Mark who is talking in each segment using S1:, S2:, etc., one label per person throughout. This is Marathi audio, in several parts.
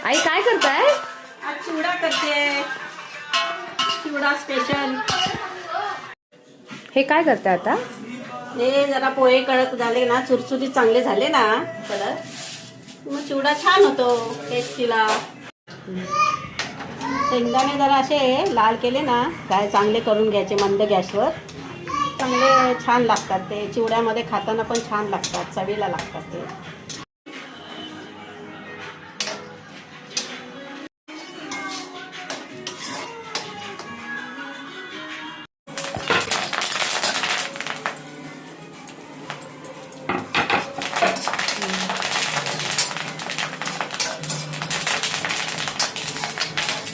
S1: आई काय करताय?
S2: आज चिवडा करते, चिवडा स्पेशल.
S1: हे काय करताय आता?
S2: हे जरा पोहे कडक झाले ना, चुरचुरी चांगले झाले ना कडक, मग चिवडा छान होतो टेस्टीला. शेंगदाणे जरा असे लाल केले ना, काय चांगले करून घ्यायचे मंद गॅसवर. चांगले छान लागतात ते, चिवड्यामध्ये खाताना पण छान लागतात, चवीला लागतात ते.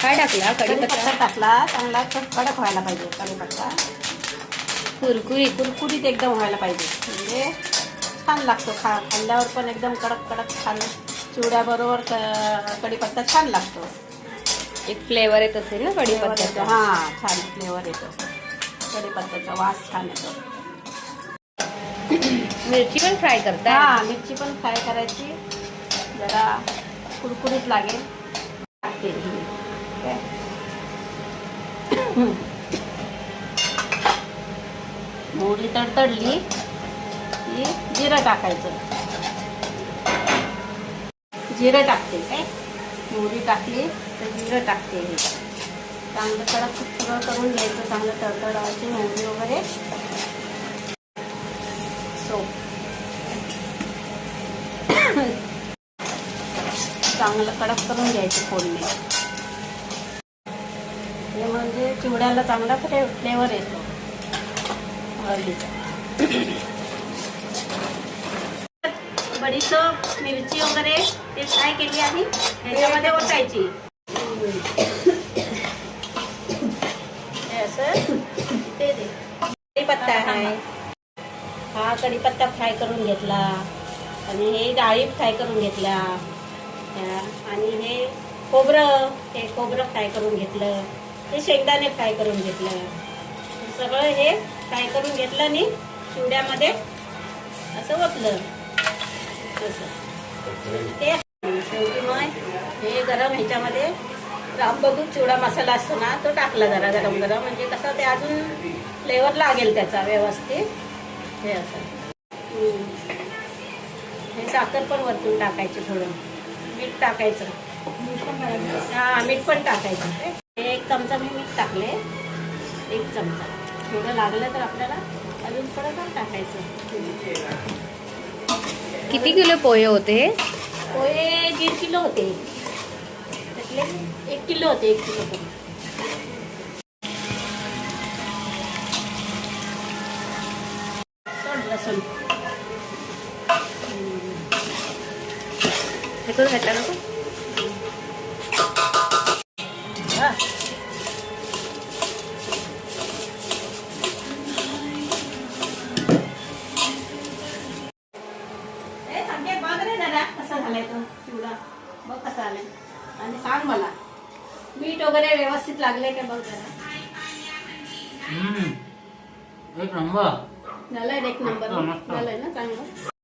S1: काय टाकला?
S2: कढीपत्ता टाकला, चांगला कडक व्हायला पाहिजे. कढीपत्ता कुरकुरीत एकदम व्हायला पाहिजे, म्हणजे छान लागतो. खाल्ल्यावर पण एकदम कडक कडक छान. चिवड्याबरोबर कढीपत्ता छान लागतो.
S1: एक फ्लेवर येत असेल ना कढीपत्त्याचा?
S2: हां, छान फ्लेवर येतो. कढीपत्त्याचा वास छान येतो.
S1: मिरची पण फ्राय करताय?
S2: हां, मिरची पण फ्राय करायची, जरा कुरकुरीत लागेल. मोहरी तडतडली की जिरं टाकायचं. जिरं टाकते काय, मोहरी टाकली तर जिरं टाकते. हे चांगलं कडक सगळं करून घ्यायचं, चांगलं तडतडायची मोहरी वगैरे. चांगलं कडक करून घ्यायचं फोडणी. हे म्हणजे चिवड्याला चांगला फ्लेवर येतो हळदीचा. बडीशेप, मिरची वगैरे ते फ्राय केली आणि त्याच्यामध्ये ओतायची. असं ते दे. कढीपत्ता आहे हा, कढीपत्ता फ्राय करून घेतला, आणि हे डाळी फ्राय करून घेतल्या, आणि हे खोबरं फ्राय करून घेतलं, हे शेंगदाणे फ्राय करून घेतलं. सगळं हे फ्राय करून घेतलं आणि चिवड्यामध्ये असं ओतलं. ते शेवटी मग हे गरम ह्याच्यामध्ये रामबदूत चिवडा मसाला असतो ना, तो टाकला जरा गरम गरम, म्हणजे कसं ते अजून फ्लेवर लागेल त्याचा व्यवस्थित. हे असं हे साखर पण वरतून टाकायची, थोडं मीठ टाकायचं. हां, मीठ पण टाकायचं. एक चमचा मी मीठ टाकले, एक चमचा. थोडं लागलं तर आपल्याला अजून थोडं पण टाकायचं.
S1: किती किलो पोहे होते?
S2: पोहे 1.5 किलो होते. त्यातले 1 किलो होते, 1 किलो पण. लसूण
S1: हे करून घातला नको?
S2: बघ रे दादा, कसा झालाय तो चिवडा, बघ कसा आलाय, आणि सांग मला मीठ वगैरे व्यवस्थित लागले का बघ जरा.
S3: एक नंबर
S2: झालंय, एक नंबर झालंय ना चांगलं.